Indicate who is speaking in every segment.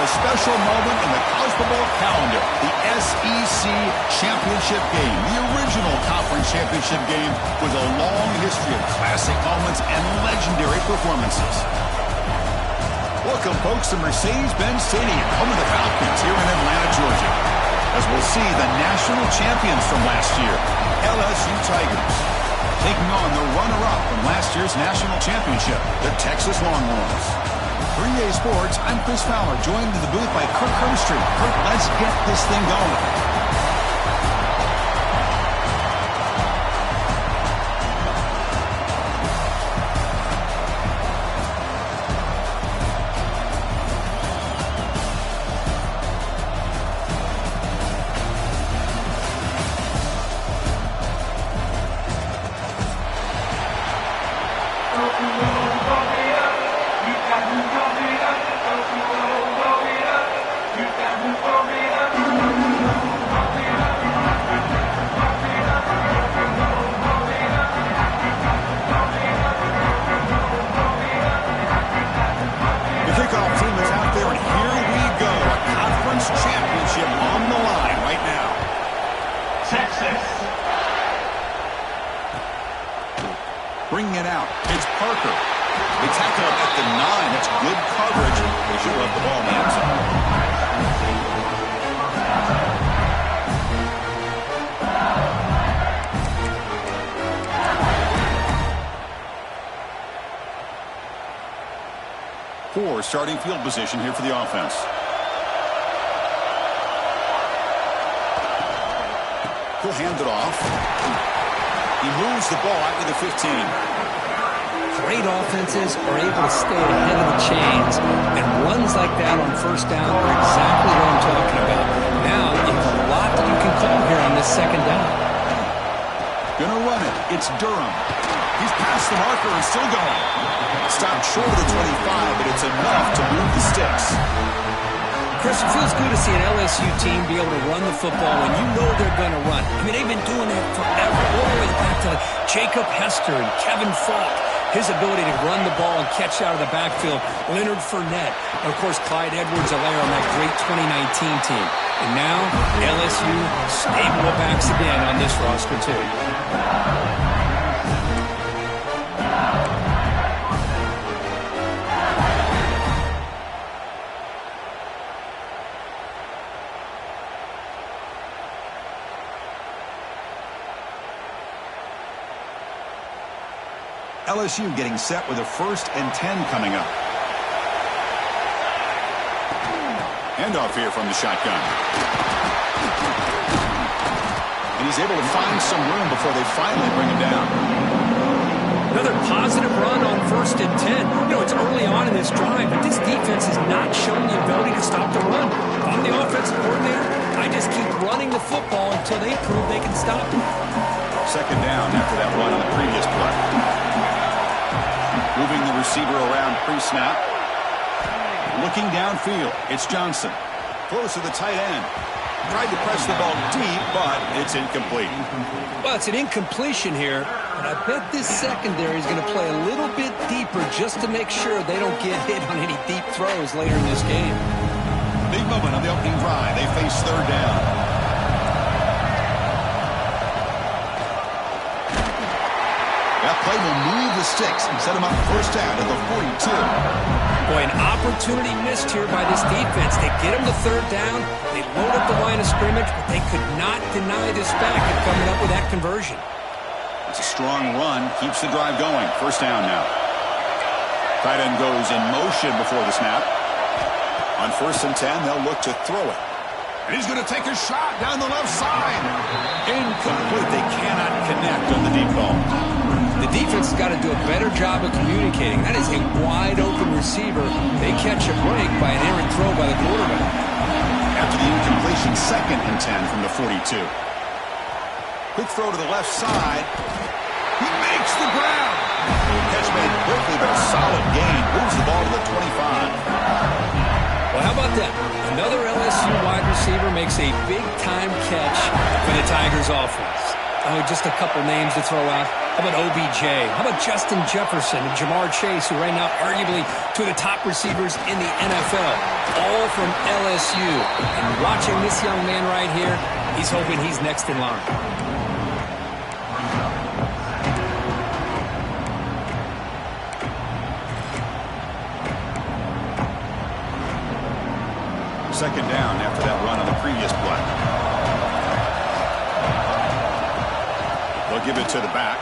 Speaker 1: a special moment in the college football calendar, the SEC Championship game. The original conference championship game with a long history of classic moments and legendary performances. Welcome, folks, to Mercedes-Benz Stadium, home of the Falcons here in Atlanta, Georgia, as we'll see the national champions from last year, LSU Tigers, taking on the runner-up from last year's national championship, the Texas Longhorns. 3A Sports, I'm Chris Fowler, joined in the booth by Kirk Herbstreit. Kirk, let's get this thing going. Bringing it out. It's Parker. They tackle him at the 9. That's good coverage. They should have left the ball in the end zone. Poor starting field position here for the offense. He'll hand it off. He moves the ball out to the 15.
Speaker 2: Great offenses are able to stay ahead of the chains, and runs like that on first down are exactly what I'm talking about. Now, you have a lot that you can call here on this second down.
Speaker 1: Gonna run it. It's Durham. He's past the marker and still going. Stopped short of the 25, but it's enough to move the sticks.
Speaker 2: Chris, it feels good to see an LSU team be able to run the football when you know they're going to run. I mean, they've been doing that forever, all the way back to Jacob Hester and Kevin Falk. His ability to run the ball and catch out of the backfield. Leonard Fournette. And, of course, Clyde Edwards-Helaire on that great 2019 team. And now, LSU stable of backs again on this roster, too.
Speaker 1: LSU getting set with a 1st and 10 coming up. Handoff here from the shotgun. And he's able to find some room before they finally bring him down.
Speaker 2: Another positive run on 1st and 10. You know, it's early on in this drive, but this defense has not shown the ability to stop the run. If I'm the offensive coordinator, I just keep running the football until they prove they can stop it.
Speaker 1: 2nd down after that run on the previous play. Moving the receiver around pre-snap. Looking downfield. It's Johnson. Close to the tight end. Tried to press the ball deep, but it's incomplete.
Speaker 2: Well, it's an incompletion here, but I bet this secondary is going to play a little bit deeper just to make sure they don't get hit on any deep throws later in this game.
Speaker 1: Big moment on the opening drive. They face 3rd down. That play will move the sticks and set them up 1st down at the 42.
Speaker 2: Boy, an opportunity missed here by this defense. They get them to 3rd down. They load up the line of scrimmage, but they could not deny this back and coming up with that conversion.
Speaker 1: It's a strong run. Keeps the drive going. 1st down now. Tight end goes in motion before the snap. On 1st and 10, they'll look to throw it. And he's going to take a shot down the left side. Incomplete. They cannot connect on the deep ball.
Speaker 2: The defense has got to do a better job of communicating. That is a wide-open receiver. They catch a break by an errant throw by the quarterback.
Speaker 1: After the incompletion, 2nd and 10 from the 42. Quick throw to the left side. He makes the ground. Catch made quickly, but a solid gain. Moves the ball to the 25.
Speaker 2: Well, how about that? Another LSU wide receiver makes a big-time catch for the Tigers offense. Oh, just a couple names to throw out. How about OBJ? How about Justin Jefferson and Jamar Chase, who right now arguably two of the top receivers in the NFL, all from LSU. And watching this young man right here, he's hoping he's next in line.
Speaker 1: Second down after that run on the previous play. They'll give it to the back.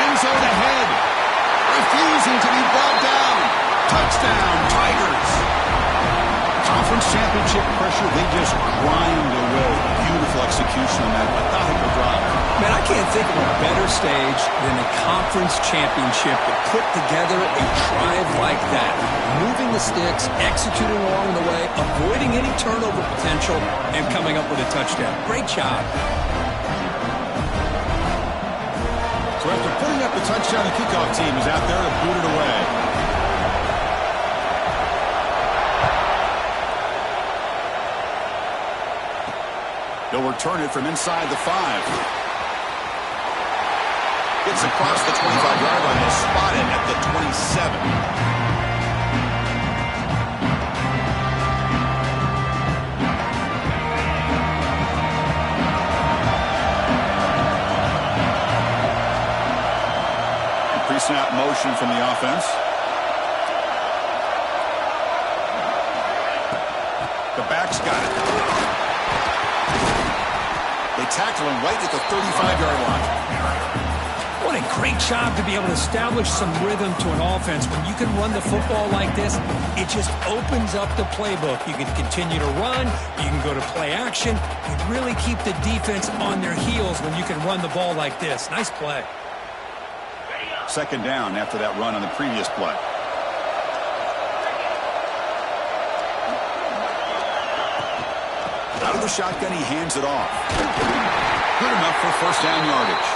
Speaker 1: End zone ahead. Refusing to be brought down. Touchdown, Tigers. Conference championship pressure, they just grind away. Beautiful execution on that methodical drive.
Speaker 2: Man, I can't think of a better stage than a conference championship to put together a drive like that. Moving the sticks, executing along the way, avoiding any turnover potential, and coming up with a touchdown. Great job.
Speaker 1: So after putting up the touchdown, the kickoff team is out there to boot it away. They'll return it from inside the 5. Gets across the 25-yard line and spotted at the 27. Pre-snap motion from the offense. The back's got it. They tackle him right at the 35-yard line.
Speaker 2: What a great job to be able to establish some rhythm to an offense. When you can run the football like this, it just opens up the playbook. You can continue to run. You can go to play action. You really keep the defense on their heels when you can run the ball like this. Nice play.
Speaker 1: Second down after that run on the previous play. Out of the shotgun, he hands it off. Good enough for first down yardage.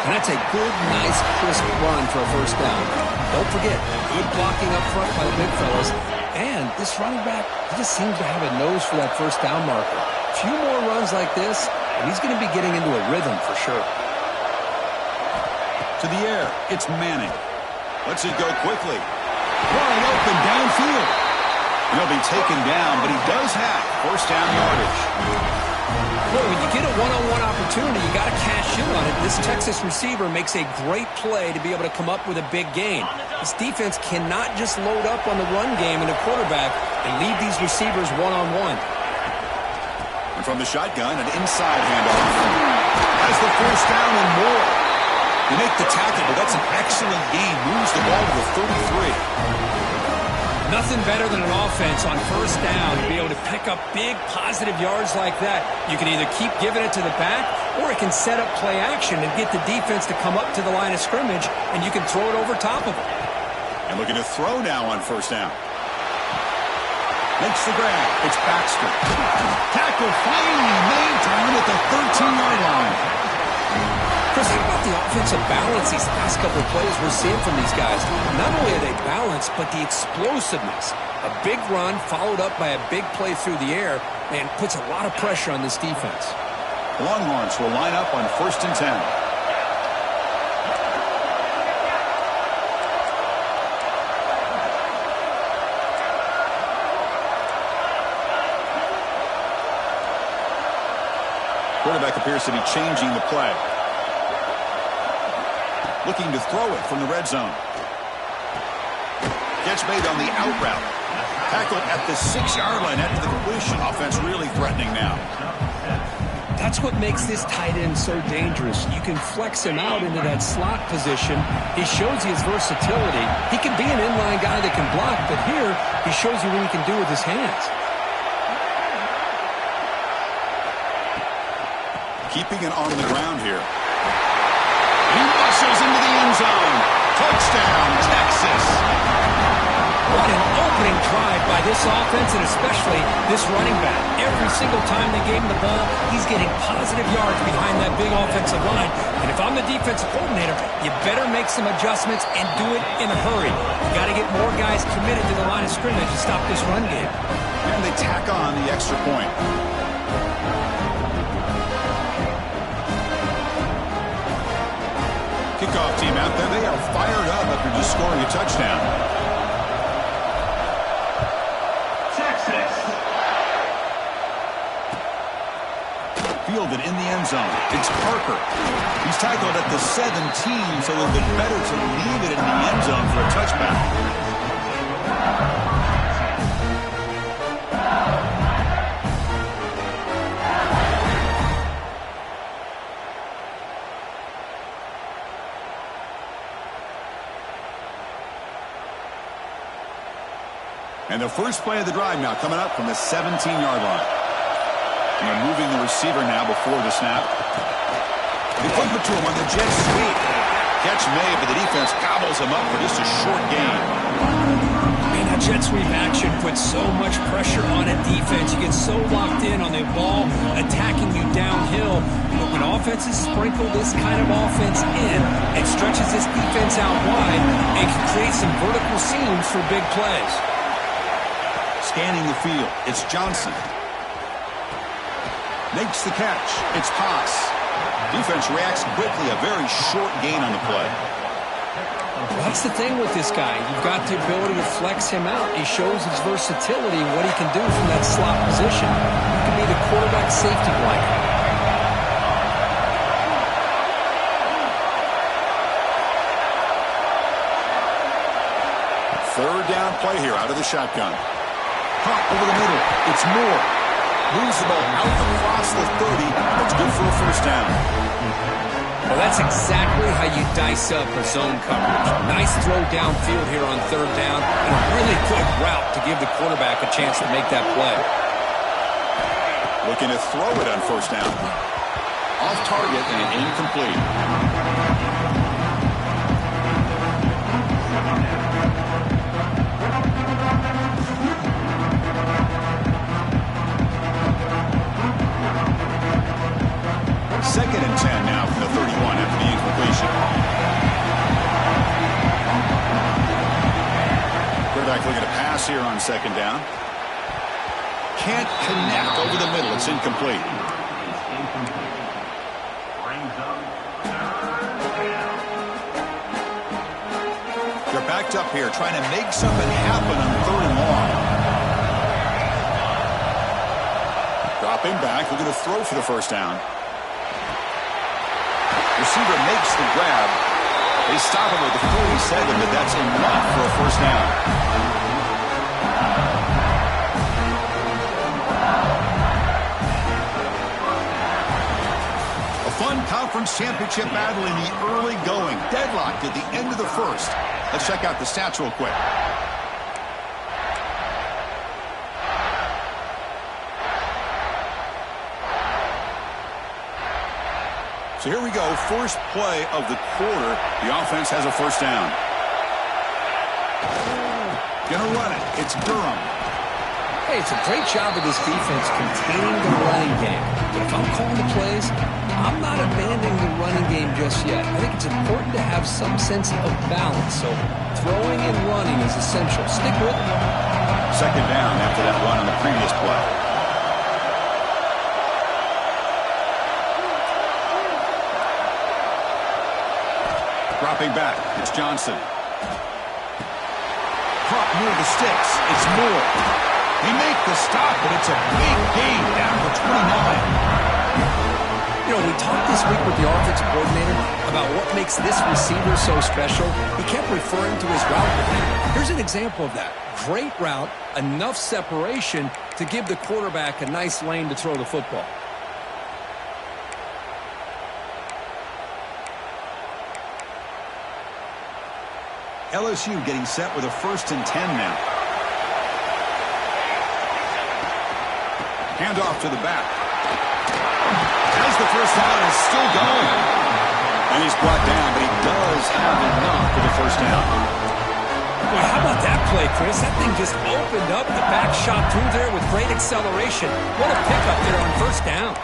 Speaker 2: And that's a good, nice, crisp run for a first down. Don't forget, good blocking up front by the big fellas. And this running back, he just seems to have a nose for that first down marker. A few more runs like this, and he's going to be getting into a rhythm for sure.
Speaker 1: To the air, it's Manning. Lets it go quickly. Wide open downfield. He'll be taken down, but he does have first down yardage.
Speaker 2: Boy, when you get a one-on-one opportunity, you got to cash in on it. This Texas receiver makes a great play to be able to come up with a big gain. This defense cannot just load up on the run game and the quarterback and leave these receivers one-on-one.
Speaker 1: And from the shotgun, an inside handoff. Has the first down and more. You make the tackle, but that's an excellent gain. Moves the ball to the 33.
Speaker 2: Nothing better than an offense on first down to be able to pick up big positive yards like that. You can either keep giving it to the back, or it can set up play action and get the defense to come up to the line of scrimmage, and you can throw it over top of it.
Speaker 1: And looking to throw now on first down. Makes the grab. It's Baxter. Tackle finally made down at the 13-yard line.
Speaker 2: Chris, think about the offensive balance these last couple of plays we're seeing from these guys. Not only are they balanced, but the explosiveness. A big run followed up by a big play through the air, and puts a lot of pressure on this defense.
Speaker 1: Longhorns will line up on 1st and 10. Quarterback appears to be changing the play. Looking to throw it from the red zone. Catch made on the out route. Tackled at the 6-yard line after the completion. Offense really threatening now.
Speaker 2: That's what makes this tight end so dangerous. You can flex him out into that slot position. He shows you his versatility. He can be an inline guy that can block, but here he shows you what he can do with his hands.
Speaker 1: Keeping it on the ground here. He muscles into the end zone. Touchdown, Texas.
Speaker 2: What an opening drive by this offense, and especially this running back. Every single time they gave him the ball, he's getting positive yards behind that big offensive line. And if I'm the defensive coordinator, you better make some adjustments and do it in a hurry. You got to get more guys committed to the line of scrimmage to stop this run game.
Speaker 1: And they tack on the extra point. kickoff team out there. They are fired up after just scoring a touchdown.
Speaker 3: Texas.
Speaker 1: Fielded in the end zone. It's Parker. He's tackled at the 17, so it would have been better to leave it in the end zone for a touchback. And the first play of the drive now coming up from the 17-yard line. And they're moving the receiver now before the snap. They flip it to him on the jet sweep. Catch made, but the defense gobbles him up for just a short gain.
Speaker 2: Man, that jet sweep action puts so much pressure on a defense. You get so locked in on the ball attacking you downhill. But when offenses sprinkle this kind of offense in, it stretches this defense out wide and can create some vertical seams for big plays.
Speaker 1: Scanning the field, it's Johnson. Makes the catch. It's Pass. Defense reacts quickly. A very short gain on the play.
Speaker 2: Well, that's the thing with this guy. You've got the ability to flex him out. He shows his versatility and what he can do from that slot position. He can be the quarterback safety blanket.
Speaker 1: Third down play here out of the shotgun. Caught over the middle. It's Moore. Moves the ball out across the 30. That's good for a first down.
Speaker 2: Well, that's exactly how you dice up a zone coverage. Nice throw downfield here on third down, and a really good route to give the quarterback a chance to make that play.
Speaker 1: Looking to throw it on first down. Off target and incomplete. Second and 10 now from the 31 after the incompletion. Quarterback looking to pass here on second down. Can't connect over the middle. It's incomplete. They're backed up here trying to make something happen on third and long. Dropping back, looking to throw for the first down. Receiver makes the grab. They stop him with the 47, but that's enough for a first down. A fun conference championship battle in the early going. Deadlocked at the end of the first. Let's check out the stats real quick. So here we go, first play of the quarter. The offense has a first down. Gonna run it. It's Durham.
Speaker 2: Hey, it's a great job of this defense containing the running game. But if I'm calling the plays, I'm not abandoning the running game just yet. I think it's important to have some sense of balance. So throwing and running is essential. Stick with it.
Speaker 1: Second down after that run on the previous play. Dropping back, it's Johnson. Caught near the sticks, it's Moore. They make the stop, but it's a big gain down to 29.
Speaker 2: You know, we talked this week with the offensive coordinator about what makes this receiver so special. He kept referring to his route with him. Here's an example of that. Great route, enough separation to give the quarterback a nice lane to throw the football.
Speaker 1: LSU getting set with a first and 10 now. Handoff to the back. As the first down is still going. And he's brought down, but he does have enough for the first down.
Speaker 2: Boy, how about that play, Chris? That thing just opened up. The back shot through there with great acceleration. What a pickup there on first down.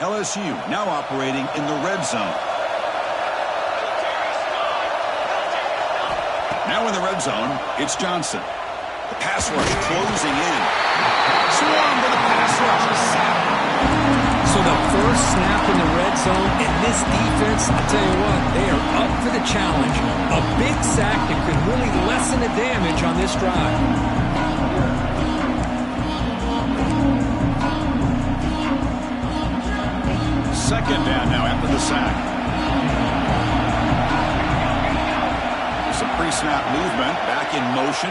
Speaker 1: LSU now operating in the red zone. Now in the red zone, it's Johnson. The pass rush closing in. Swarm to the pass rush.
Speaker 2: So the first snap in the red zone, and this defense, I tell you what, they are up for the challenge. A big sack that could really lessen the damage on this drive.
Speaker 1: Second down now after the sack. Some pre-snap movement, back in motion.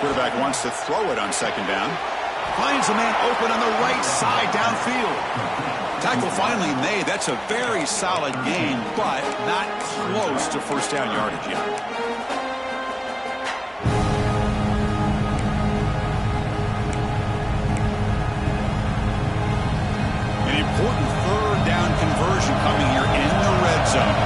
Speaker 1: Quarterback wants to throw it on second down. Finds a man open on the right side downfield. Tackle finally made. That's a very solid gain, but not close to first down yardage yet. An important third down conversion coming here in the red zone.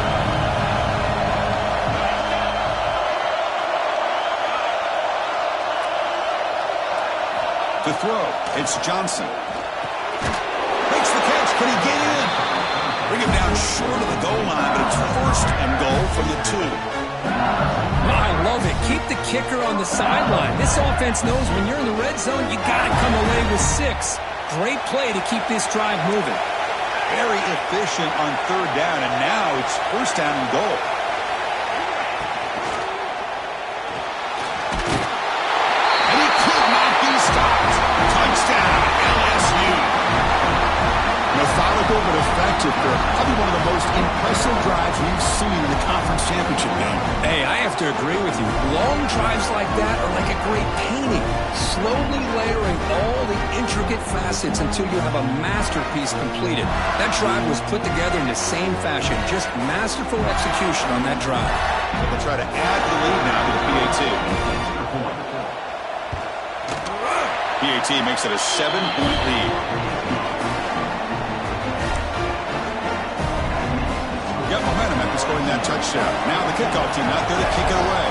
Speaker 1: To throw, it's Johnson. Makes the catch. Can he get in? Bring him down short of the goal line, but it's first and goal from the 2.
Speaker 2: I love it. Keep the kicker on the sideline. This offense knows when you're in the red zone, you got to come away with 6. Great play to keep this drive moving.
Speaker 1: Very efficient on third down, and now it's first down and goal. And he could not be stopped. Touchdown, LSU. Methodical but effective for probably one of the most impressive drives we've seen in the conference championship game.
Speaker 2: Hey, I have to agree with you. Long drives like that are like a great painting. Slowly layering all the intricate facets until you have a masterpiece completed. That drive was put together in the same fashion. Just masterful execution on that drive.
Speaker 1: They'll try to add the lead now to the PAT. PAT makes it a 7-point lead. Got momentum after scoring that touchdown. Now the kickoff team out there to kick it away.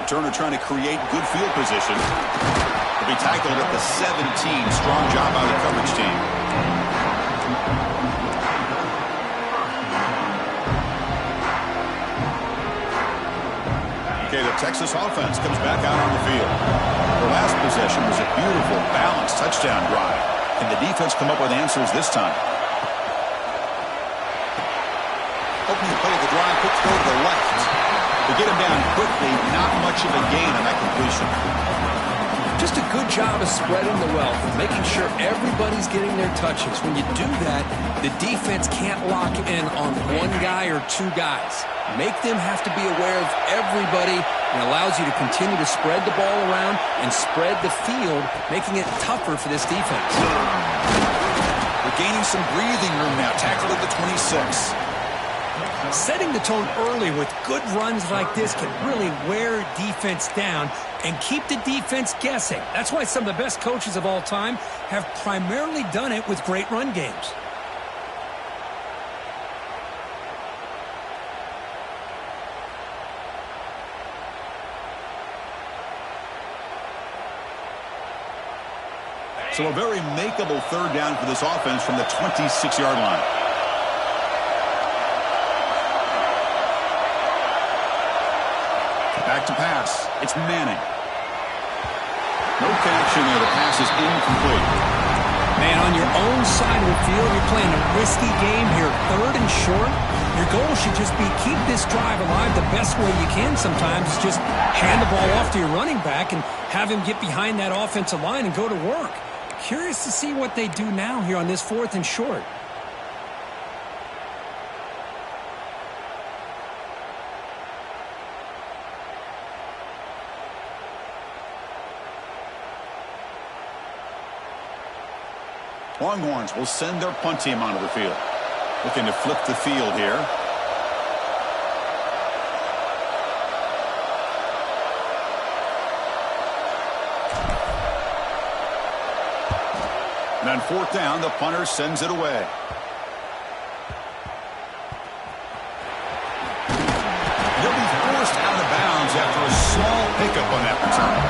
Speaker 1: Turner trying to create good field position. He'll be tackled at the 17. Strong job by the coverage team. Okay, the Texas offense comes back out on the field. The last possession was a beautiful, balanced touchdown drive. Can the defense come up with answers this time? Opening play of the drive, quick throw to the left. To get him down quickly, not much of a gain on that completion.
Speaker 2: Just a good job of spreading the wealth, making sure everybody's getting their touches. When you do that, the defense can't lock in on one guy or 2 guys. Make them have to be aware of everybody. It allows you to continue to spread the ball around and spread the field, making it tougher for this defense.
Speaker 1: We're gaining some breathing room now. Tackled at the 26.
Speaker 2: Setting the tone early with good runs like this can really wear defense down and keep the defense guessing. That's why some of the best coaches of all time have primarily done it with great run games.
Speaker 1: So a very makeable third down for this offense from the 26-yard line. Back to pass. It's Manning. No connection there. The pass is incomplete.
Speaker 2: Man, on your own side of the field, you're playing a risky game here. 3rd and short. Your goal should just be keep this drive alive the best way you can sometimes. Just hand the ball off to your running back and have him get behind that offensive line and go to work. Curious to see what they do now here on this 4th and short.
Speaker 1: Longhorns will send their punt team onto the field. Looking to flip the field here. And on 4th down, the punter sends it away. He'll be forced out of bounds after a small pickup on that return.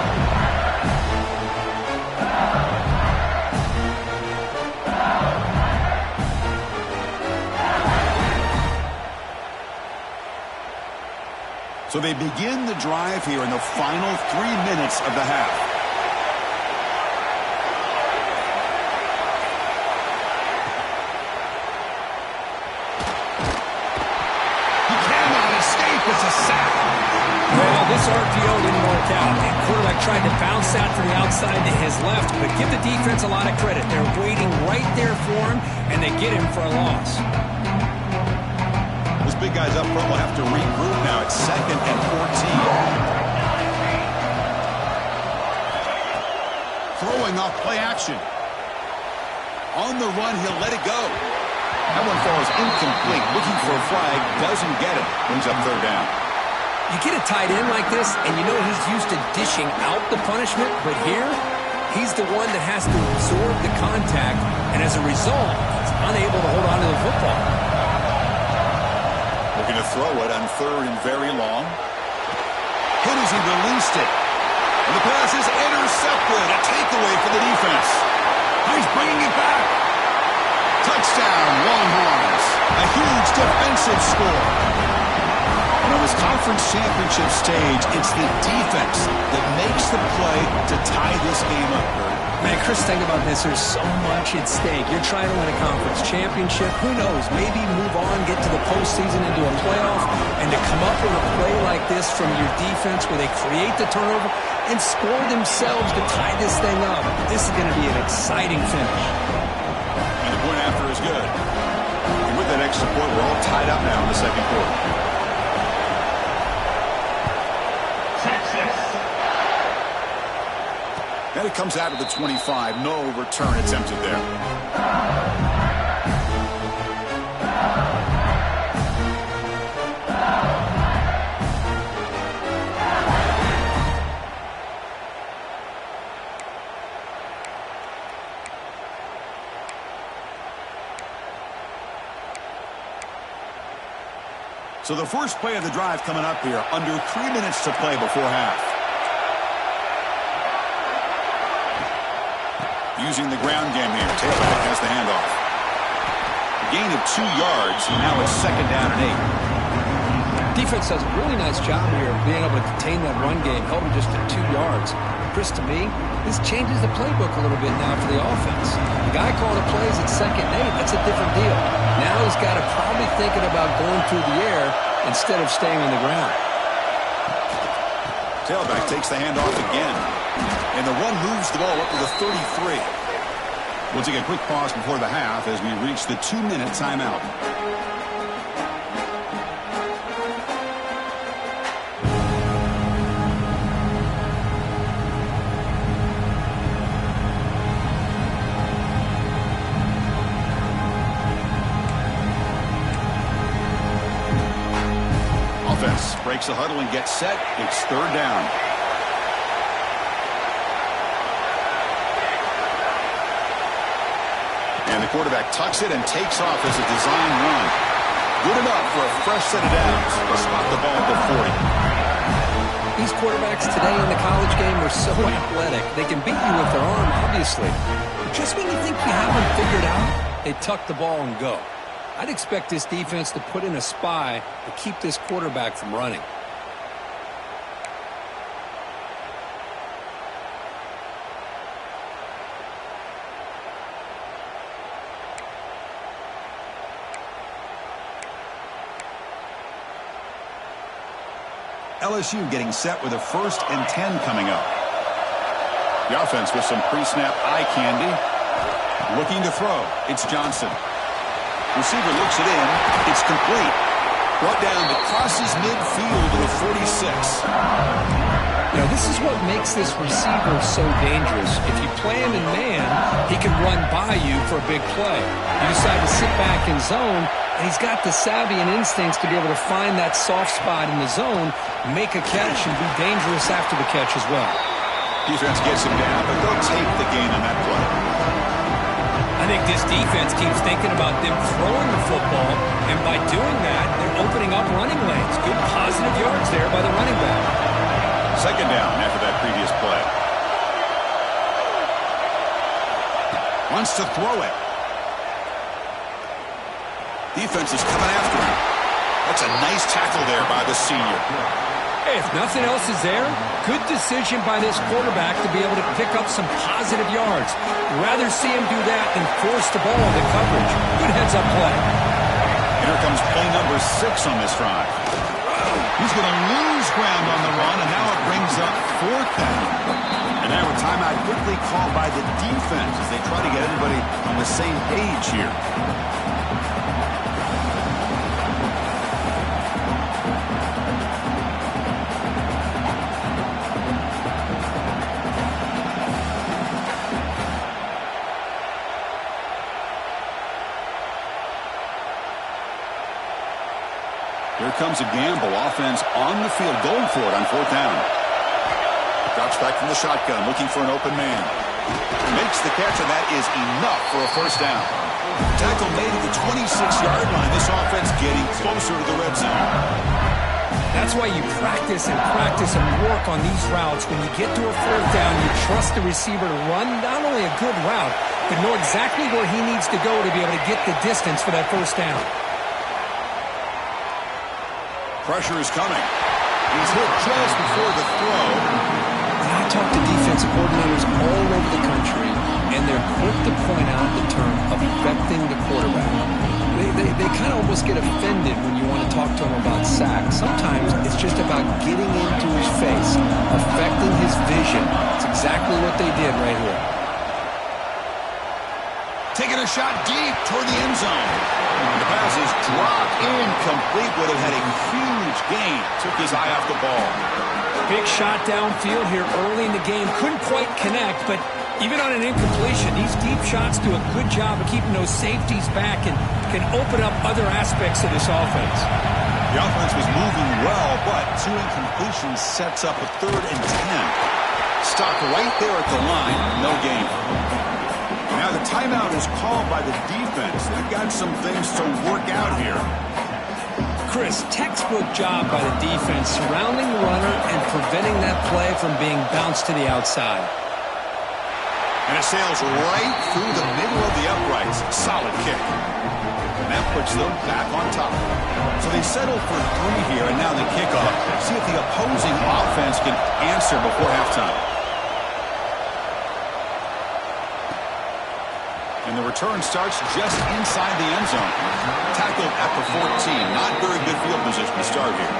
Speaker 1: So they begin the drive here in the final 3 minutes of the half. He cannot escape. It's a sack.
Speaker 2: Well, this RPO didn't work out. The quarterback tried to bounce out to the outside to his left, but give the defense a lot of credit. They're waiting right there for him, and they get him for a loss.
Speaker 1: Those big guys up front will have to regroup now. It's 2nd and 14. Throwing off play action. On the run, he'll let it go. That one falls incomplete. Looking for a flag, doesn't get it. Brings up 3rd down.
Speaker 2: You get a tight end like this, and you know he's used to dishing out the punishment, but here, he's the one that has to absorb the contact, and as a result, he's unable to hold on to the football.
Speaker 1: Looking to throw it on 3rd and very long. Hit as he released it. And the pass is intercepted. A takeaway for the defense. He's bringing it back. Touchdown, Longhorns. A huge defensive score. And on this conference championship stage, it's the defense that makes the play to tie this game up.
Speaker 2: Man, Chris, think about this. There's so much at stake. You're trying to win a conference championship. Who knows? Maybe move on, get to the postseason, into a playoff, and to come up with a play like this from your defense where they create the turnover and score themselves to tie this thing up. This is going to be an exciting finish.
Speaker 1: And the point after is good. And with that extra point, we're all tied up now in the 2nd quarter. And it comes out of the 25. No return attempted there. So the first play of the drive coming up here. Under 3 minutes to play before half. Using the ground game here. Tailback has the handoff. A gain of 2 yards. Now it's 2nd down and 8.
Speaker 2: Defense does a really nice job here of being able to contain that run game, held him just to 2 yards. Chris, to me, this changes the playbook a little bit now for the offense. The guy calling the plays at 2nd and 8, that's a different deal. Now he's got to probably thinking about going through the air instead of staying on the ground.
Speaker 1: Tailback takes the handoff again. And the run moves the ball up to the 33. We'll take a quick pause before the half as we reach the 2-minute timeout. Offense breaks the huddle and gets set. It's 3rd down. And the quarterback tucks it and takes off as a design run. Good enough for a fresh set of downs. Let's spot the ball at the 40.
Speaker 2: These quarterbacks today in the college game are so athletic. They can beat you with their arm, obviously. But just when you think you have them figured out, they tuck the ball and go. I'd expect this defense to put in a spy to keep this quarterback from running.
Speaker 1: LSU getting set with a 1st and 10 coming up. The offense with some pre-snap eye candy. Looking to throw. It's Johnson. Receiver looks it in. It's complete. Brought down but crosses midfield to the 46.
Speaker 2: You know, this is what makes this receiver so dangerous. If you play him in man, he can run by you for a big play. You decide to sit back in zone, and he's got the savvy and instincts to be able to find that soft spot in the zone, make a catch, and be dangerous after the catch as well.
Speaker 1: Defense gets him down, but they'll take the gain on that play.
Speaker 2: I think this defense keeps thinking about them throwing the football, and by doing that, they're opening up running lanes. Good positive yards there by the running back.
Speaker 1: 2nd down after that previous play. Wants to throw it. Defense is coming after him. That's a nice tackle there by the senior.
Speaker 2: Hey, if nothing else is there, good decision by this quarterback to be able to pick up some positive yards. Rather see him do that than force the ball into coverage. Good heads-up play.
Speaker 1: Here comes play number 6 on this drive. He's going to lose ground on the run, and now it brings up 4th down. And now a timeout quickly called by the defense as they try to get everybody on the same page here. Here comes a gamble. Offense on the field, going for it on 4th down. Drops back from the shotgun, looking for an open man. Makes the catch, and that is enough for a 1st down. Tackle made at the 26-yard line. This offense getting closer to the red zone.
Speaker 2: That's why you practice and work on these routes. When you get to a 4th down, you trust the receiver to run not only a good route, but know exactly where he needs to go to be able to get the distance for that 1st down.
Speaker 1: Pressure is coming. He's hit just before the throw.
Speaker 2: I talk to defensive coordinators all over the country, and they're quick to point out the term affecting the quarterback. They kind of almost get offended when you want to talk to them about sacks. Sometimes it's just about getting into his face, affecting his vision. It's exactly what they did right here.
Speaker 1: Taking a shot deep toward the end zone. The pass is dropped incomplete. Would have had a huge gain. Took his eye off the ball.
Speaker 2: Big shot downfield here early in the game. Couldn't quite connect, but even on an incompletion, these deep shots do a good job of keeping those safeties back and can open up other aspects of this offense.
Speaker 1: The offense was moving well, but 2 incompletions sets up a 3rd and 10. Stopped right there at the line. No gain. Now the timeout is called by the defense. They've got some things to work out here.
Speaker 2: Chris, textbook job by the defense, surrounding the runner and preventing that play from being bounced to the outside.
Speaker 1: And it sails right through the middle of the uprights. Solid kick. And that puts them back on top. So they settled for 3 here, and now the kickoff. See if the opposing offense can answer before halftime. And the return starts just inside the end zone. Tackled at the 14. Not very good field position to start here.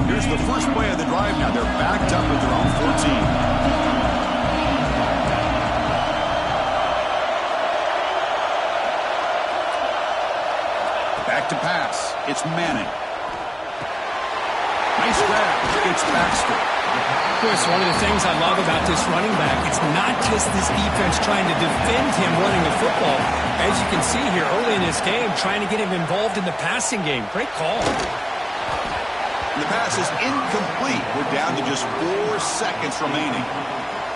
Speaker 1: Here's the first play of the drive now. They're backed up at their own 14. Back to pass. It's Manning. Nice grab. It's Baxter.
Speaker 2: Chris, one of the things I love about this running back, it's not just this defense trying to defend him running the football. As you can see here early in this game, trying to get him involved in the passing game. Great call.
Speaker 1: And the pass is incomplete. We're down to just 4 seconds remaining.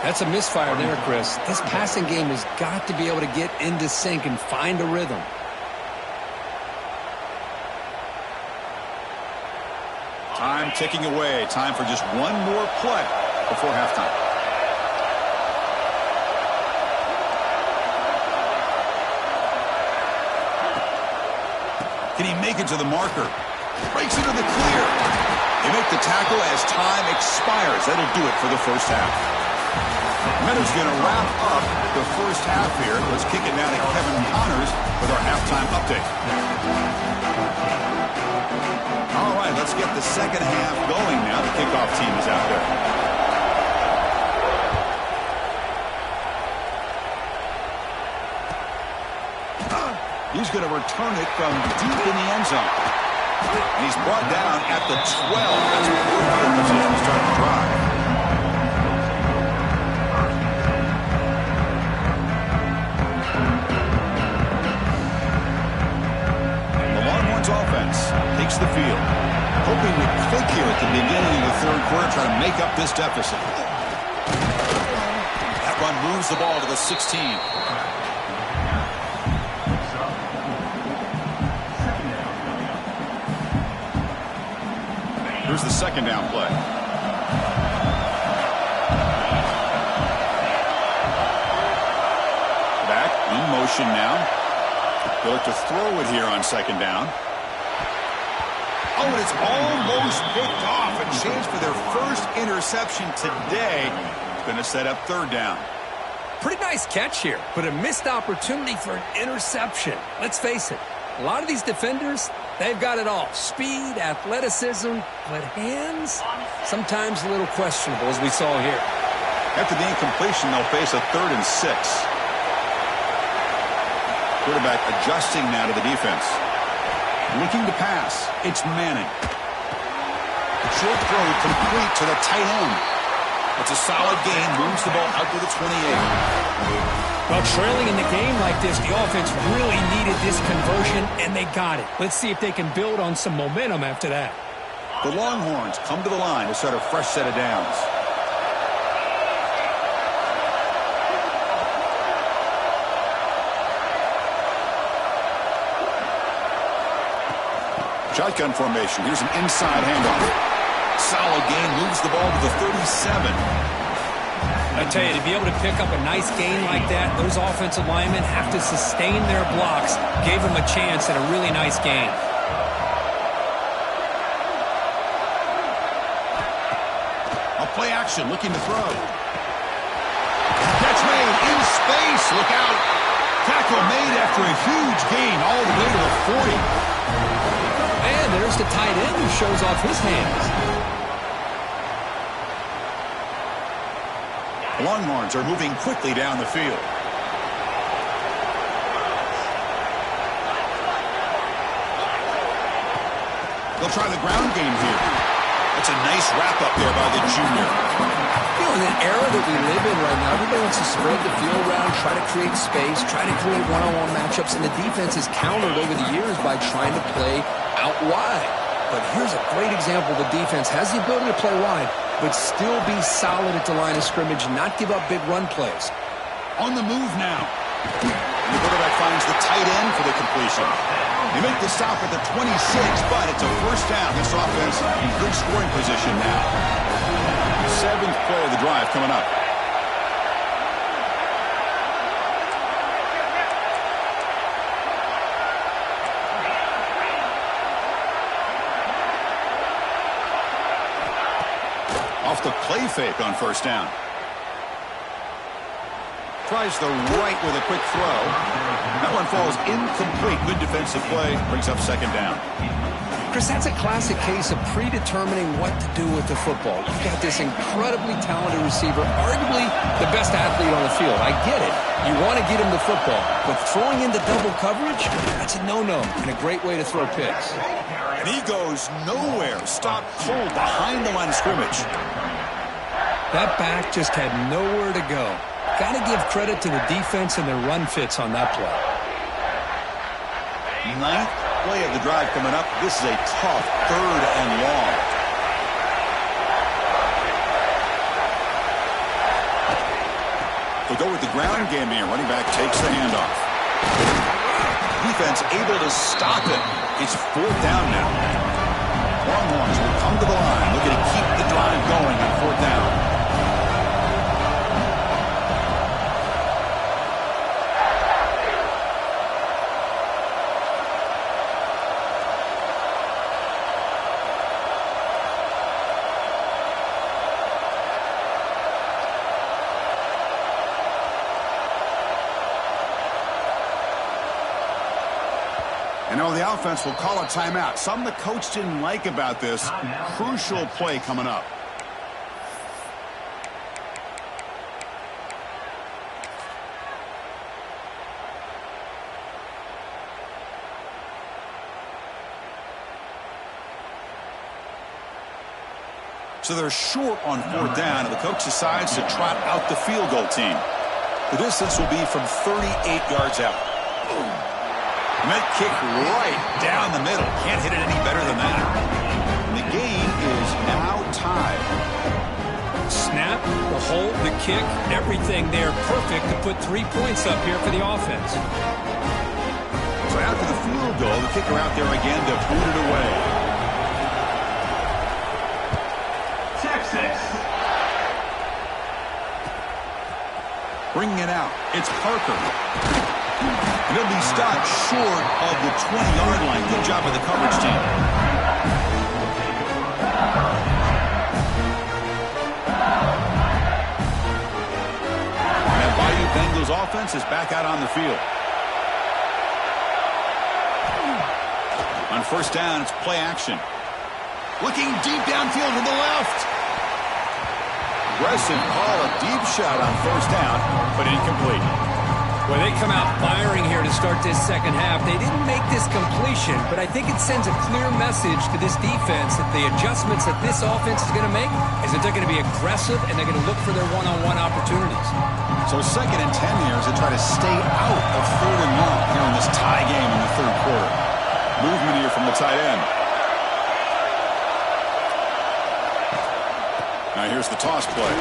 Speaker 2: That's a misfire there, Chris. This passing game has got to be able to get into sync and find a rhythm.
Speaker 1: Time ticking away. Time for just one more play before halftime. Can he make it to the marker? Breaks into the clear. They make the tackle as time expires. That'll do it for the first half. Meadows going to wrap up the first half here. Let's kick it now to Kevin Connors with our halftime update. All right, let's get the second half going now. The kickoff team is out there. He's going to return it from deep in the end zone. And he's brought down at the 12. That's a good field position to start the drive. The Longhorns offense takes the field, hoping to click here at the beginning of the third quarter, try to make up this deficit. That run moves the ball to the 16. Here's the second down play. Back, In motion now. They'll look to throw it here on second down. Oh, and it's almost picked off. A chance for their first interception today. Going to set up third down.
Speaker 2: Pretty nice catch here, but a missed opportunity for an interception. Let's face it, a lot of these defenders, they've got it all. Speed, athleticism, but hands, sometimes a little questionable, as we saw here.
Speaker 1: After the incompletion, they'll face a 3rd and 6. Quarterback adjusting now to the defense. Looking to pass. It's Manning. Short throw complete to the tight end. It's a solid gain. Moves the ball out to the 28.
Speaker 2: Well, trailing in the game like this, the offense really needed this conversion, and they got it. Let's see if they can build on some momentum after that.
Speaker 1: The Longhorns come to the line to start a fresh set of downs. Shotgun formation. Here's an inside handoff. Solid gain. Moves the ball to the 37.
Speaker 2: I tell you, to be able to pick up a nice gain like that, those offensive linemen have to sustain their blocks. Gave them a chance at a really nice gain.
Speaker 1: A play action. Looking to throw. Catch made in space. Look out. Tackle made after a huge gain all the way to the 40.
Speaker 2: And there's the tight end who shows off his hands.
Speaker 1: Longhorns are moving quickly down the field. They'll try the ground game here. That's a nice wrap-up there by the junior.
Speaker 2: You know, in an era that we live in right now, everybody wants to spread the field around, try to create space, try to create one-on-one matchups, and the defense has countered over the years by trying to play out wide. But here's a great example. The defense has the ability to play wide, but still be solid at the line of scrimmage, not give up big run plays.
Speaker 1: On the move now. The quarterback finds the tight end for the completion. They make the stop at the 26, but it's a first down. This offense in good scoring position now. 7th play of the drive coming up. Off the play fake on first down. Tries the right with a quick throw. That one falls incomplete. Good defensive play. Brings up second down.
Speaker 2: Chris, that's a classic case of predetermining what to do with the football. You've got this incredibly talented receiver, arguably the best athlete on the field. I get it. You want to get him the football. But throwing into double coverage, that's a no-no and a great way to throw picks.
Speaker 1: And he goes nowhere. Stopped cold behind the line of scrimmage.
Speaker 2: That back just had nowhere to go. Got to give credit to the defense and their run fits on that play.
Speaker 1: 9th play of the drive coming up. This is a tough 3rd and long. They'll go with the ground game here. Running back takes the handoff. Defense able to stop it. It's 4th down now. Longhorns will come to the line, looking to keep the drive going on 4th down. You know, the offense will call a timeout. Something the coach didn't like about this. Crucial play coming up. So they're short on 4th down, and the coach decides to trot out the field goal team. The distance will be from 38 yards out. And that kick right down the middle. Can't hit it any better than that. And the game is now tied.
Speaker 2: Snap, the hold, the kick, everything there perfect to put 3 points up here for the offense.
Speaker 1: So after the field goal, the kicker out there again to boot it away.
Speaker 3: Texas.
Speaker 1: Bringing it out. It's Parker. And he'll be stopped short of the 20-yard line. Good job by the coverage team. And that Bayou Bengals offense is back out on the field. On first down, it's play action. Looking deep downfield to the left. Aggressive call, a deep shot on first down, but incomplete.
Speaker 2: Well, they come out firing here to start this second half. They didn't make this completion, but I think it sends a clear message to this defense that the adjustments that this offense is going to make is that they're going to be aggressive and they're going to look for their one-on-one opportunities.
Speaker 1: So second and 10 here as they try to stay out of third and long here in this tie game in the third quarter. Movement here from the tight end. Now here's the toss play.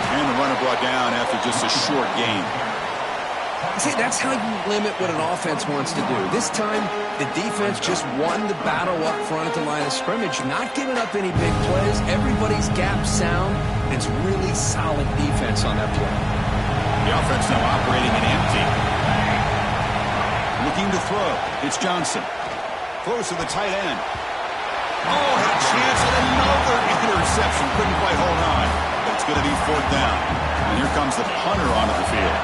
Speaker 1: And the runner brought down after just a short gain.
Speaker 2: See, that's how you limit what an offense wants to do. This time, the defense just won the battle up front at the line of scrimmage, not giving up any big plays. Everybody's gap sound. It's really solid defense on that play.
Speaker 1: The offense now operating in empty. Looking to throw. It's Johnson. Throws to the tight end. Oh, had a chance at another interception. Couldn't quite hold on. But it's going to be fourth down. And here comes the punter onto the field.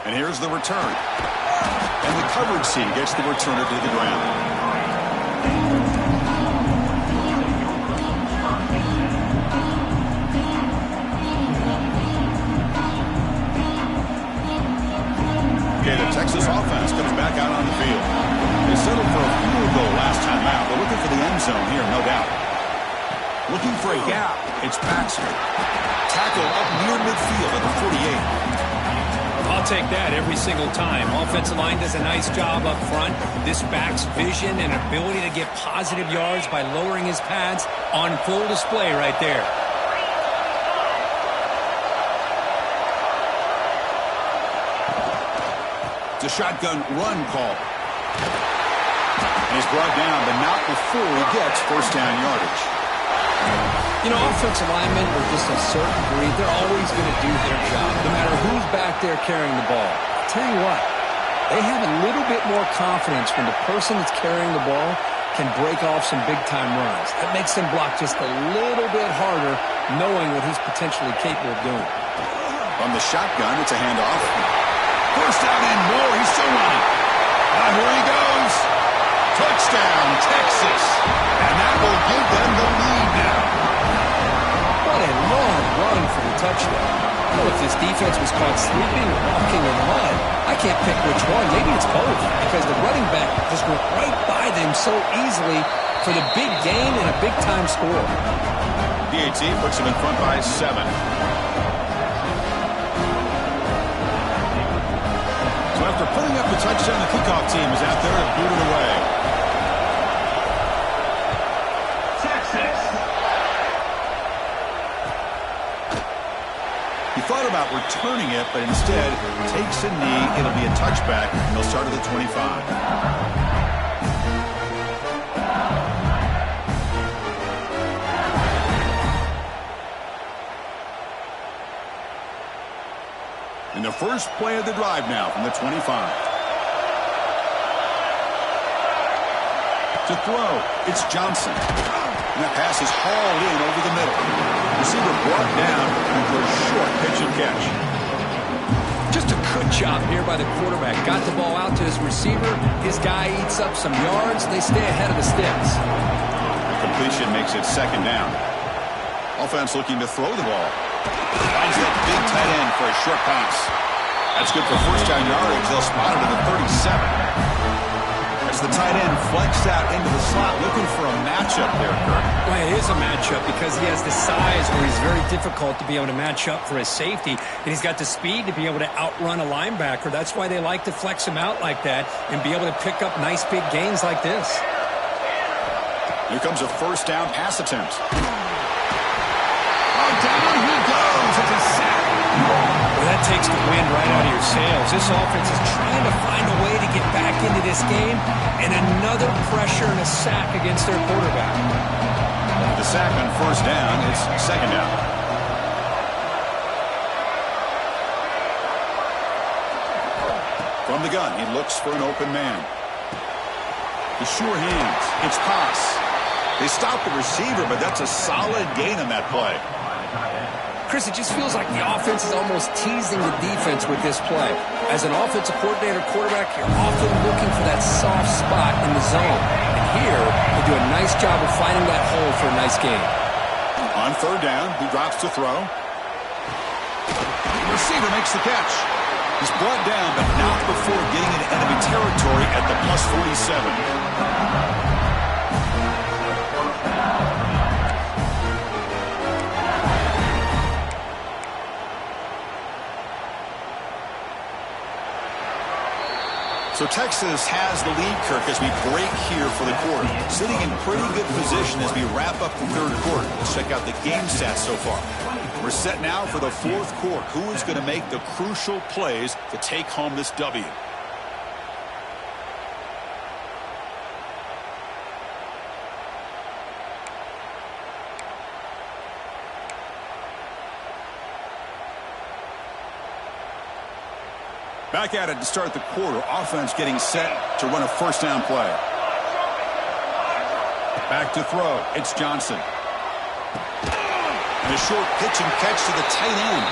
Speaker 1: And here's the return. And the coverage team gets the returner to the ground. Okay, the Texas offense comes back out on the field. They settled for a field goal last time out. They're looking for the end zone here, no doubt. Looking for a gap. It's Baxter. Tackle up near midfield at the 48.
Speaker 2: I'll take that every single time. Offensive line does a nice job up front. This back's vision and ability to get positive yards by lowering his pads on full display right there.
Speaker 1: It's a shotgun run call. And he's brought down, but not before he gets first down yardage.
Speaker 2: You know, offensive linemen are just a certain breed. They're always going to do their job, no matter who's back there carrying the ball. I'll tell you what, they have a little bit more confidence when the person that's carrying the ball can break off some big-time runs. That makes them block just a little bit harder, knowing what he's potentially capable of doing.
Speaker 1: From the shotgun, it's a handoff. First down and more. He's still running. Now here he goes. Touchdown, Texas. And that will give them the lead now.
Speaker 2: What a long run for the touchdown. I don't know if this defense was caught sleeping or walking in the mud. I can't pick which one. Maybe it's both, because the running back just went right by them so easily for the big gain and a big-time score.
Speaker 1: DAT puts him in front by 7. So after putting up the touchdown, the kickoff team is out there to boot it away. He thought about returning it, but instead takes a knee. It'll be a touchback, and they'll start at the 25. And the first play of the drive now from the 25. To throw, it's Johnson. And that pass is hauled in over the middle. Receiver brought down for a short pitch and catch.
Speaker 2: Just a good job here by the quarterback. Got the ball out to his receiver. His guy eats up some yards. They stay ahead of the sticks.
Speaker 1: The completion makes it second down. Offense looking to throw the ball. Finds that big tight end for a short pass. That's good for first down yardage. They'll spot it at the 37. As the tight end flexed out into the slot, looking for a matchup there, Kirk.
Speaker 2: Well, it is a matchup because he has the size where he's very difficult to be able to match up for his safety, and he's got the speed to be able to outrun a linebacker. That's why they like to flex him out like that and be able to pick up nice big gains like this.
Speaker 1: Here comes a first down pass attempt. Oh, down he goes. It's a sack.
Speaker 2: Well, that takes the wind right out of your sails. This offense is trying to find a way to get back into this this game, and another pressure and a sack against their quarterback.
Speaker 1: The sack on first down, it's second down. From the gun, he looks for an open man. The sure hands, it's pass. They stop the receiver, but that's a solid gain on that play.
Speaker 2: Chris, it just feels like the offense is almost teasing the defense with this play. As an offensive coordinator quarterback, you're often looking for that soft spot in the zone. And here, they do a nice job of finding that hole for a nice gain.
Speaker 1: On third down, he drops to throw. The receiver makes the catch. He's brought down, but not before getting into enemy territory at the plus 47. So Texas has the lead, Kirk, as we break here for the quarter. Sitting in pretty good position as we wrap up the third quarter. Let's check out the game stats so far. We're set now for the fourth quarter. Who is going to make the crucial plays to take home this W? Back at it to start the quarter. Offense getting set to run a first down play. Back to throw. It's Johnson. And a short pitch and catch to the tight end.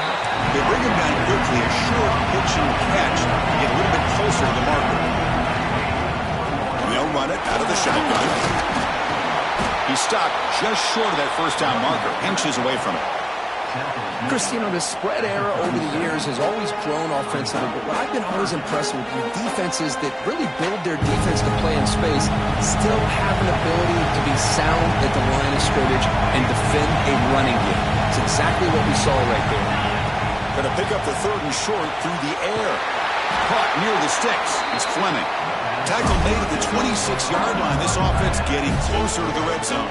Speaker 1: They bring him down quickly. A short pitch and catch to get a little bit closer to the marker. And they'll run it out of the shotgun. He stopped just short of that first down marker. Inches away from it.
Speaker 2: Chris, you know, the spread era over the years has always grown offensively, but what I've been always impressed with defenses that really build their defense to play in space still have an ability to be sound at the line of scrimmage and defend a running game. It's exactly what we saw right there.
Speaker 1: Going to pick up the third and short through the air. Caught near the sticks. It's Fleming. Tackle made at the 26-yard line. This offense getting closer to the red zone.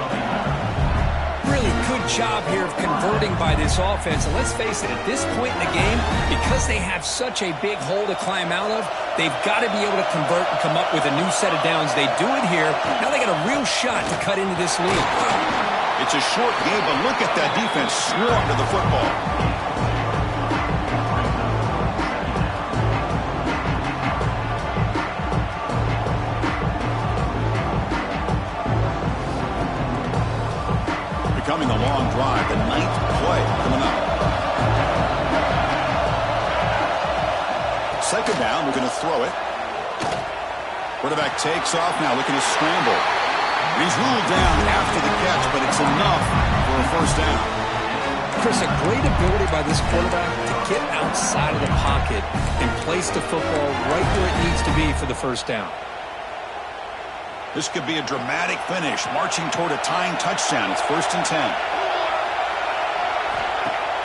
Speaker 2: Really good job here of converting by this offense. And let's face it, at this point in the game, because they have such a big hole to climb out of, they've got to be able to convert and come up with a new set of downs. They do it here. Now they got a real shot to cut into this lead.
Speaker 1: It's a short game, but look at that defense swarm to the football. Becoming a long drive, the ninth play coming up. Second down, we're going to throw it. Quarterback takes off now, looking to scramble. He's ruled down after the catch, but it's enough for a first down.
Speaker 2: Chris, a great ability by this quarterback to get outside of the pocket and place the football right where it needs to be for the first down.
Speaker 1: This could be a dramatic finish, marching toward a tying touchdown. It's 1st and 10.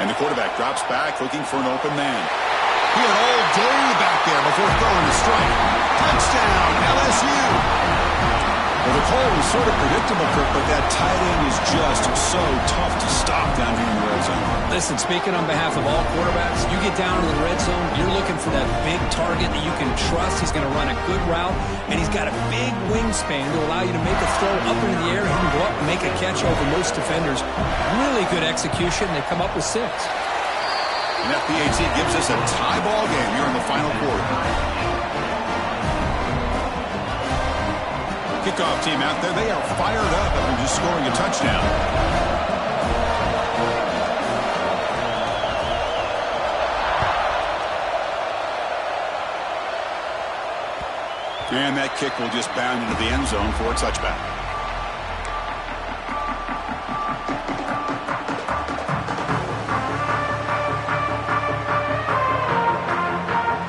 Speaker 1: And the quarterback drops back, looking for an open man. He had all day back there before throwing a strike. Touchdown, LSU! Well, the call was sort of predictable, Kirk, but that tight end is just so tough to stop down here in the red zone.
Speaker 2: Listen, speaking on behalf of all quarterbacks, you get down to the red zone, you're looking for that big target that you can trust. He's going to run a good route, and he's got a big wingspan to allow you to make a throw up into the air. He can go up and make a catch over most defenders. Really good execution. They come up with 6.
Speaker 1: And FPAT gives us a tie ball game here in the final quarter. Kickoff team out there, they are fired up after just scoring a touchdown. And that kick will just bound into the end zone for a touchback.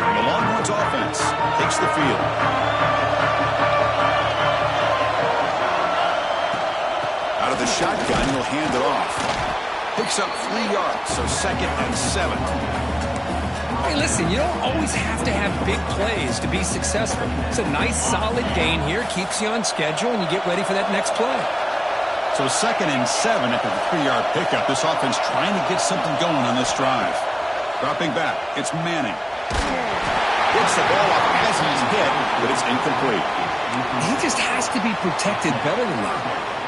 Speaker 1: And the Longhorns offense takes the field. Out of the shotgun, he'll hand it off. Picks up 3 yards, so 2nd and 7.
Speaker 2: Hey, listen, you don't always have to have big plays to be successful. It's a nice, solid gain here. Keeps you on schedule, and you get ready for that next play.
Speaker 1: So 2nd and 7 after the 3-yard pickup. This offense trying to get something going on this drive. Dropping back, it's Manning. Gets the ball up as he's hit, but it's incomplete.
Speaker 2: He just has to be protected better than that.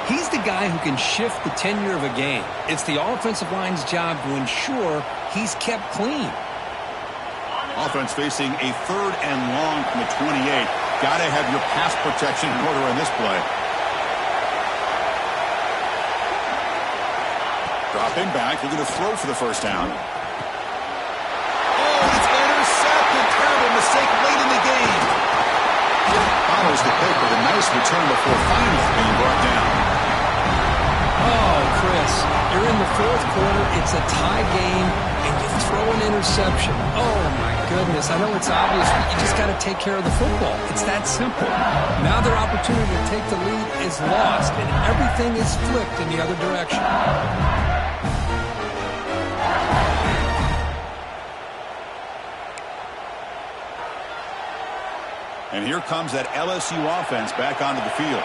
Speaker 2: He's the guy who can shift the tenure of a game. It's the offensive line's job to ensure he's kept clean.
Speaker 1: Offense facing a 3rd and long from the 28. Got to have your pass protection in order in this play. Dropping back, looking to throw for the first down. Oh, it's intercepted. Terrible mistake late in the game. Follows the pick with a nice return before finally being brought down.
Speaker 2: Oh, Chris, you're in the 4th quarter. It's a tie game, and you throw an interception. Oh, my goodness. I know it's obvious, but you just got to take care of the football. It's that simple. Now their opportunity to take the lead is lost, and everything is flipped in the other direction.
Speaker 1: And here comes that LSU offense back onto the field.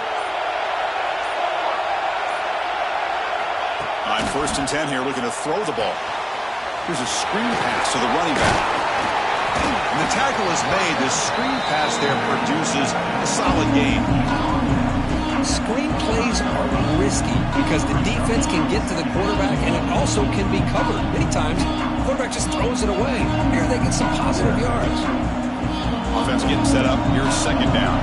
Speaker 1: On 1st and 10 here, looking to throw the ball. Here's a screen pass to the running back. And the tackle is made. This screen pass there produces a solid gain.
Speaker 2: Screen plays are risky because the defense can get to the quarterback, and it also can be covered. Many times, the quarterback just throws it away. Here they get some positive yards.
Speaker 1: Offense getting set up. Here's 2nd down.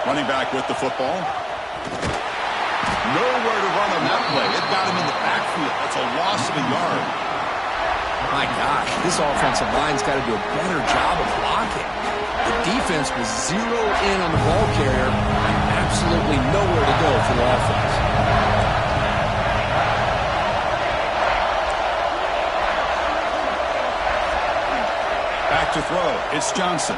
Speaker 1: Running back with the football. Nowhere to run on that play. It got him in the backfield. That's a loss of a yard.
Speaker 2: My gosh, this offensive line's got to do a better job of blocking. The defense was zeroed in on the ball carrier and absolutely nowhere to go for the offense.
Speaker 1: Back to throw. It's Johnson.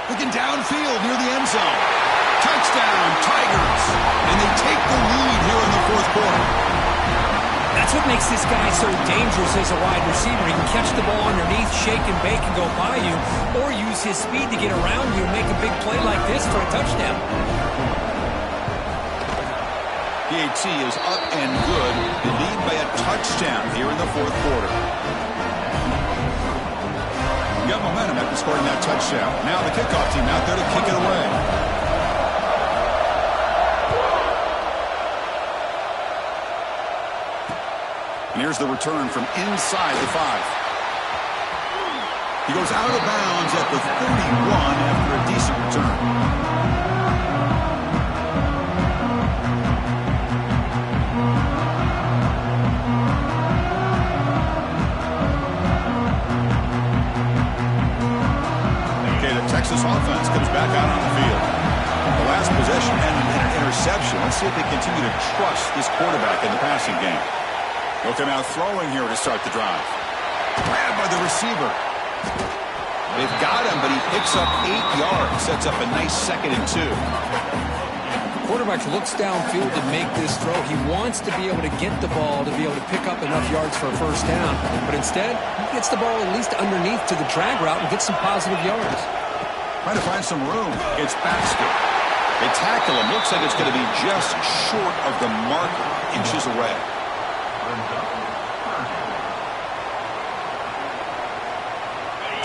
Speaker 1: Looking downfield near the end zone. Touchdown, Tigers. And they take the lead here in the 4th quarter.
Speaker 2: That's what makes this guy so dangerous as a wide receiver. He can catch the ball underneath, shake and bake and go by you, or use his speed to get around you and make a big play like this for a touchdown.
Speaker 1: PAT is up and good. They lead by a touchdown here in the 4th quarter. Got momentum after scoring that touchdown. Now the kickoff team out there to kick it away. And here's the return from inside the 5. He goes out of bounds at the 31 after a decent return. Texas offense comes back out on the field. The last possession ended in an interception. Let's see if they continue to trust this quarterback in the passing game. They'll come out throwing here to start the drive. Grabbed by the receiver. They've got him, but he picks up 8 yards. Sets up a nice 2nd and 2.
Speaker 2: The quarterback looks downfield to make this throw. He wants to be able to get the ball to be able to pick up enough yards for a first down. But instead, he gets the ball at least underneath to the drag route and gets some positive yards.
Speaker 1: Trying to find some room. It's Baxter. They tackle him. Looks like it's going to be just short of the mark, inches away.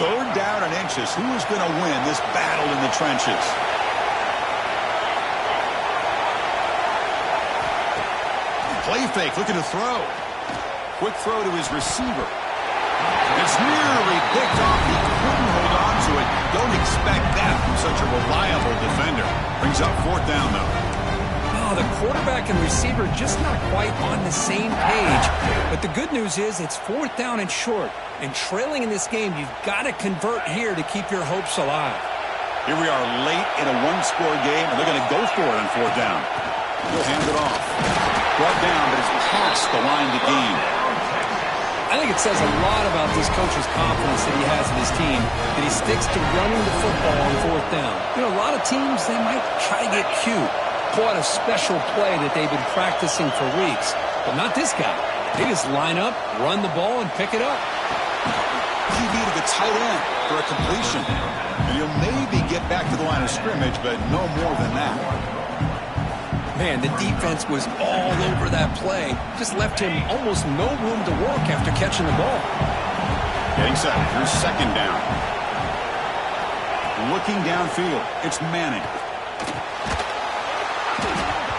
Speaker 1: Third down and inches. Who is going to win this battle in the trenches? Play fake, looking to throw. Quick throw to his receiver. It's nearly picked off. He couldn't hold on to it. Don't expect that from such a reliable defender. Brings up 4th down, though.
Speaker 2: Oh, the quarterback and receiver just not quite on the same page. But the good news is it's 4th down and short. And trailing in this game, you've got to convert here to keep your hopes alive.
Speaker 1: Here we are late in a one-score game, and they're going to go for it on 4th down. He'll hand it off. Brought down, but it's past the line to gain.
Speaker 2: I think it says a lot about this coach's confidence that he has in his team, that he sticks to running the football on 4th down. You know, a lot of teams, they might try to get cute, pull out a special play that they've been practicing for weeks. But not this guy. They just line up, run the ball, and pick it up.
Speaker 1: QB to the tight end for a completion. And he'll maybe get back to the line of scrimmage, but no more than that.
Speaker 2: Man, the defense was all over that play. Just left him almost no room to work after catching the ball.
Speaker 1: Getting set. Here's second down. Looking downfield. It's Manning.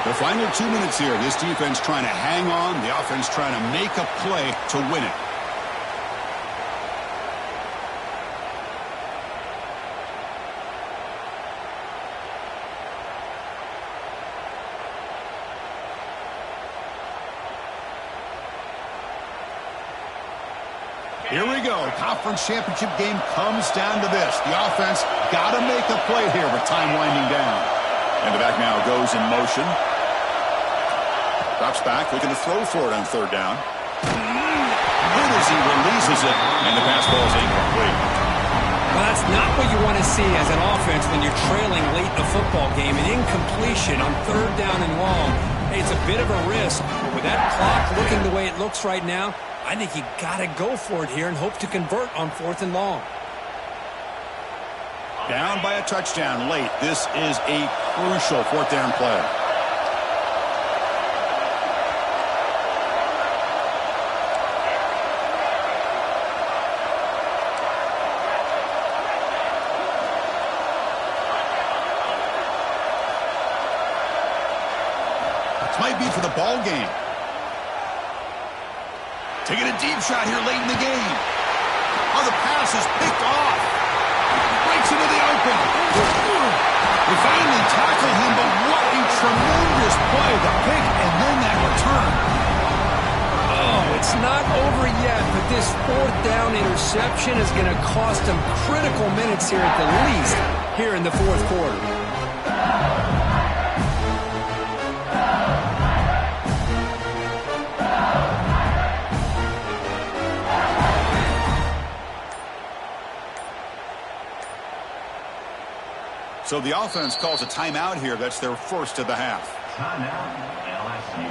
Speaker 1: The final 2 minutes here. This defense trying to hang on. The offense trying to make a play to win it. Here we go. Conference championship game comes down to this. The offense got to make a play here with time winding down. And the back now goes in motion. Drops back, looking to throw for it on third down. Good as he releases it, and the pass ball is incomplete.
Speaker 2: Well, that's not what you want to see as an offense when you're trailing late in a football game. An incompletion on third down and long. Hey, it's a bit of a risk, but with that clock looking the way it looks right now, I think you got to go for it here and hope to convert on fourth and long.
Speaker 1: Down by a touchdown late. This is a crucial fourth down play. This might be for the ball game. Taking a deep shot here late in the game. Oh, the pass is picked off. Breaks into the open. They finally tackle him, but what a tremendous play. The pick and then that return.
Speaker 2: Oh, it's not over yet, but this fourth down interception is going to cost them critical minutes here at the least here in the fourth quarter.
Speaker 1: So the offense calls a timeout here. That's their first of the half.
Speaker 3: Timeout, LSU.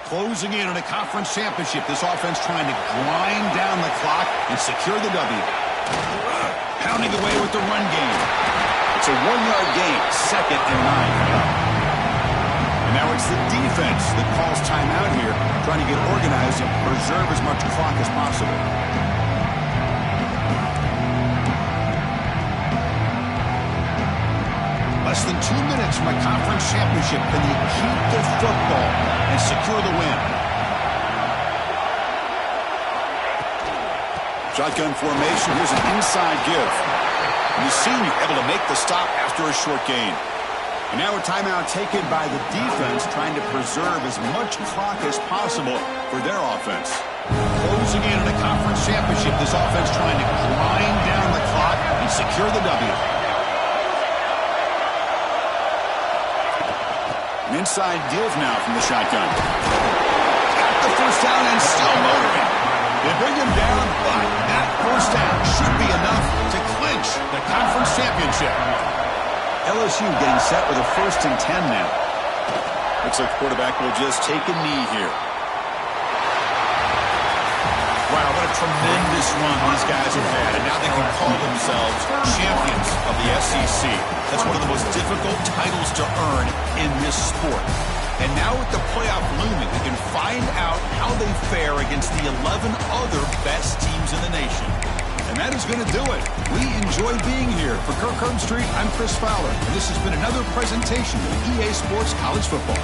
Speaker 1: Closing in on a conference championship. This offense trying to grind down the clock and secure the W. Pounding away with the run game. It's a 1-yard gain, 2nd and 9. And now it's the defense that calls timeout here, trying to get organized and preserve as much clock as possible. Less than 2 minutes from a conference championship. Can you keep the football and secure the win? Shotgun formation. Here's an inside give. And you see you're able to make the stop after a short gain. And now a timeout taken by the defense, trying to preserve as much clock as possible for their offense. Closing in on a conference championship, this offense trying to grind down the clock and secure the W. An inside give now from the shotgun. Got the first down and still motoring. They bring him down, but that first down should be enough to clinch the conference championship. LSU getting set with a 1st and 10 now. Looks like the quarterback will just take a knee here. Wow, what a tremendous run these guys have had, and now they can call themselves champions of the SEC. That's one of the most difficult titles to earn in this sport. And now with the playoff looming, we can find out how they fare against the 11 other best teams in the nation. And that is going to do it. We enjoy being here. For Kirk Herbstreit, I'm Chris Fowler, and this has been another presentation of EA Sports College Football.